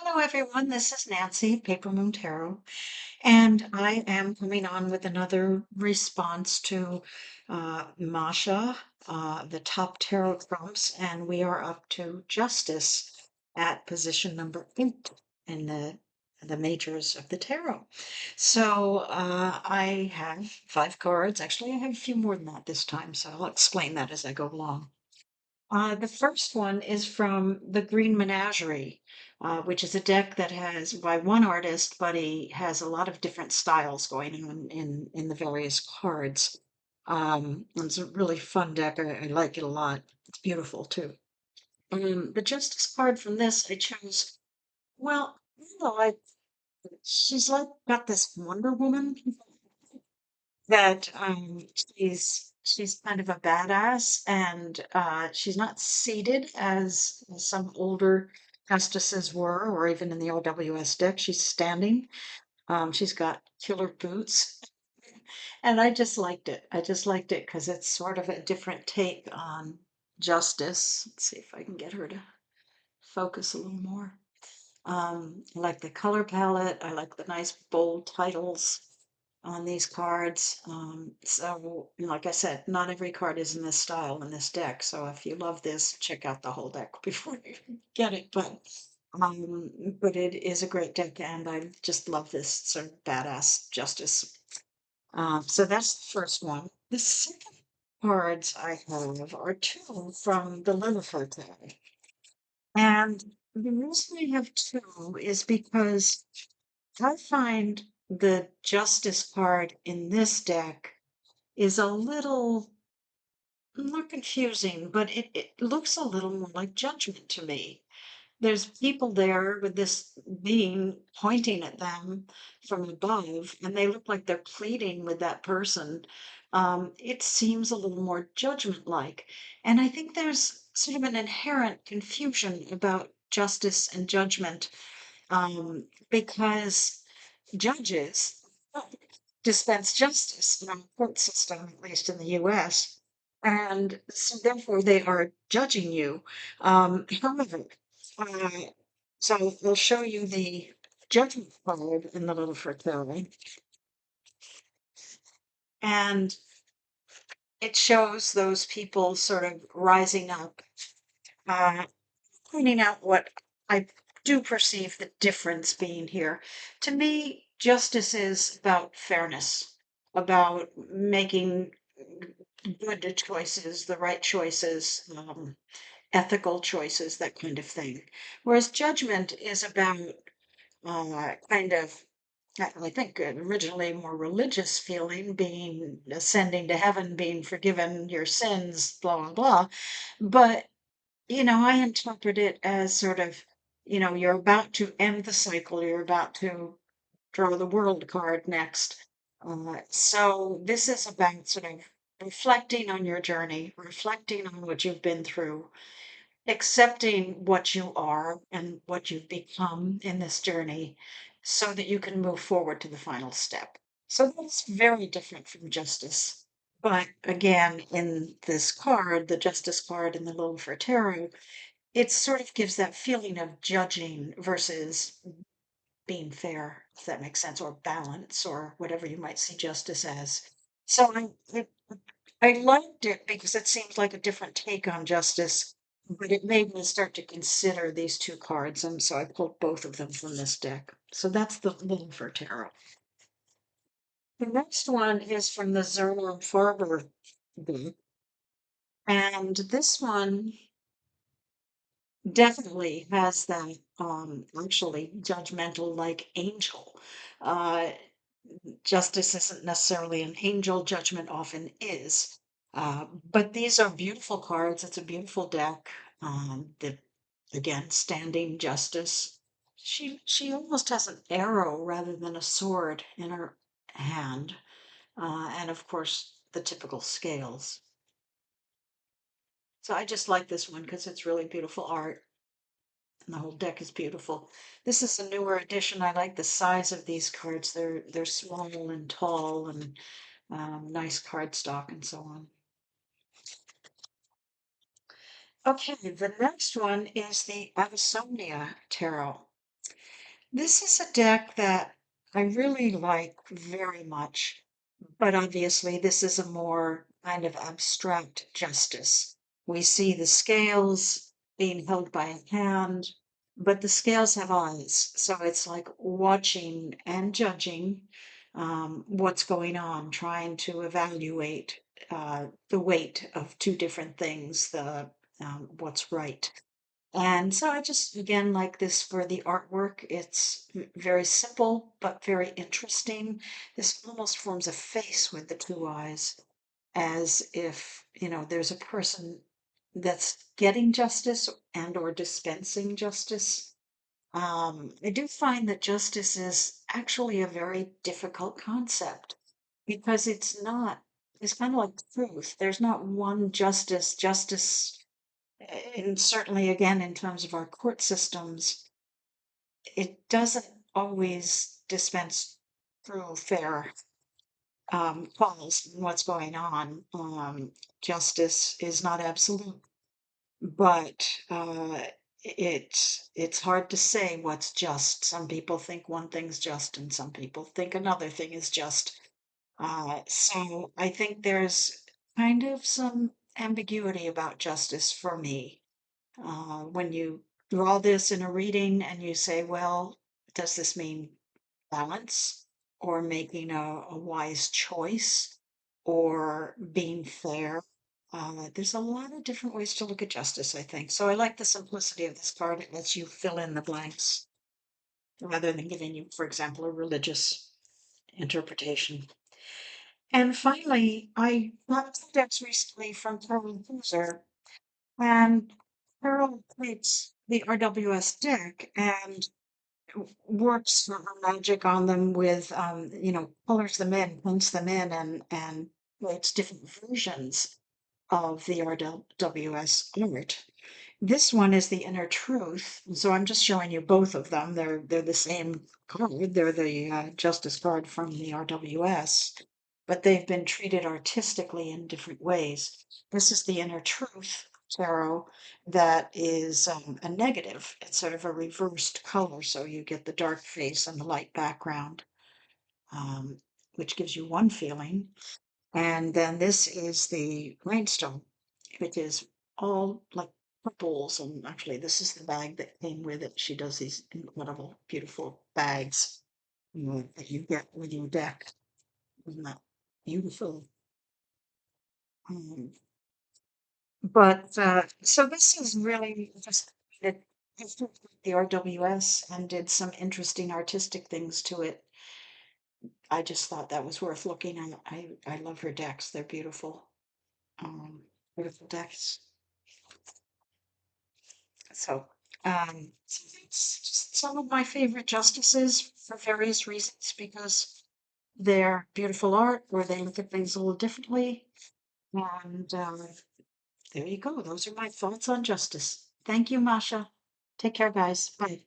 Hello, everyone. This is Nancy, Paper Moon Tarot, and I am coming on with another response to Masha, the top tarot trumps, and we are up to Justice at position number 8 in the majors of the tarot. So I have 5 cards. Actually, I have a few more than that this time, so I'll explain that as I go along. The first one is from the Green Menagerie, which is a deck that has by one artist, but he has a lot of different styles going on in the various cards. It's a really fun deck. I like it a lot. It's beautiful too. The Justice card from this I chose. Well, she's like got this Wonder Woman that she's kind of a badass and she's not seated as some older hostesses were, or even in the OWS deck. She's standing. She's got killer boots, and I just liked it. I just liked it because it's sort of a different take on justice. Let's see if I can get her to focus a little more. I like the color palette. I like the nice bold titles on these cards. So, like I said, not every card is in this style in this deck. So if you love this, check out the whole deck before you get it. But it is a great deck, and I just love this sort of badass justice. So that's the first one. The second cards I have are two from the Lillifer deck. And the reason I have two is because I find the Justice card in this deck is a little not confusing, but it looks a little more like Judgment to me. There's people there with this being pointing at them from above, and they look like they're pleading with that person. It seems a little more judgment-like. And I think there's sort of an inherent confusion about justice and judgment, because judges dispense justice in our court system, at least in the US. And so therefore they are judging you. However, uh, so I'll show you the judgment card in the little fertility. And it shows those people sort of rising up, uh, pointing out what I do perceive the difference being here. To me, justice is about fairness, about making good choices, the right choices, ethical choices, that kind of thing. Whereas judgment is about kind of, I think, originally a more religious feeling, being ascending to heaven, being forgiven your sins, blah, blah, blah. But I interpret it as sort of, you're about to end the cycle, you're about to draw the world card next. So this is about sort of reflecting on your journey, reflecting on what you've been through, accepting what you are and what you've become in this journey so that you can move forward to the final step. So that's very different from justice. But again, in this card, the justice card in the Little for Tarot, it sort of gives that feeling of judging versus being fair, if that makes sense, or balance, or whatever you might see justice as. So I liked it because it seems like a different take on justice, but it made me start to consider these two cards, and so I pulled both of them from this deck. So that's the Little for Tarot. The next one is from the Zerner Farber deck, and this one definitely has that actually judgmental like angel. Uh, Justice isn't necessarily an angel, judgment often is. But these are beautiful cards. It's a beautiful deck. The again, standing justice. She almost has an arrow rather than a sword in her hand, and of course the typical scales. So I just like this one because it's really beautiful art. And the whole deck is beautiful. This is a newer edition. I like the size of these cards. They're small and tall and nice cardstock and so on. Okay, the next one is the Avisomnia Tarot. This is a deck that I really like very much, but obviously this is a more kind of abstract justice. We see the scales being held by a hand, but the scales have eyes, so it's like watching and judging what's going on, trying to evaluate the weight of two different things, the what's right. And so I just, again, like this for the artwork. It's very simple, but very interesting. This almost forms a face with the two eyes, as if, there's a person that's getting justice and or dispensing justice. I do find that justice is actually a very difficult concept because it's kind of like truth. There's not one justice. And certainly again in terms of our court systems, it doesn't always dispense true fair calls on what's going on. Justice is not absolute, but it's hard to say what's just. Some people think one thing's just and some people think another thing is just. So I think there's kind of some ambiguity about justice for me. When you draw this in a reading and you say, well, does this mean balance or making a wise choice or being fair? There's a lot of different ways to look at justice, I think. So I like the simplicity of this card. It lets you fill in the blanks rather than giving you, for example, a religious interpretation. And finally, I got two decks recently from Herzer. And Carol takes the RWS deck and works her magic on them with, colors them in, paints them in, and creates different versions of the RWS art. This one is the inner truth. So I'm just showing you both of them. They're the same card. They're the justice card from the RWS, but they've been treated artistically in different ways. This is the inner truth tarot that is a negative. It's sort of a reversed color, so you get the dark face and the light background, um, which gives you one feeling. And then this is the Rainstar, which is all like purples. And actually, this is the bag that came with it. She does these incredible, beautiful bags that you get with your deck. Isn't that beautiful? Um, but so this is really just that I took the RWS and did some interesting artistic things to it. I just thought that was worth looking at. I love her decks. They're beautiful. Beautiful decks. So, so that's just some of my favorite justices for various reasons because they're beautiful art or they look at things a little differently. And there you go. Those are my thoughts on justice. Thank you, Masha. Take care, guys. Bye.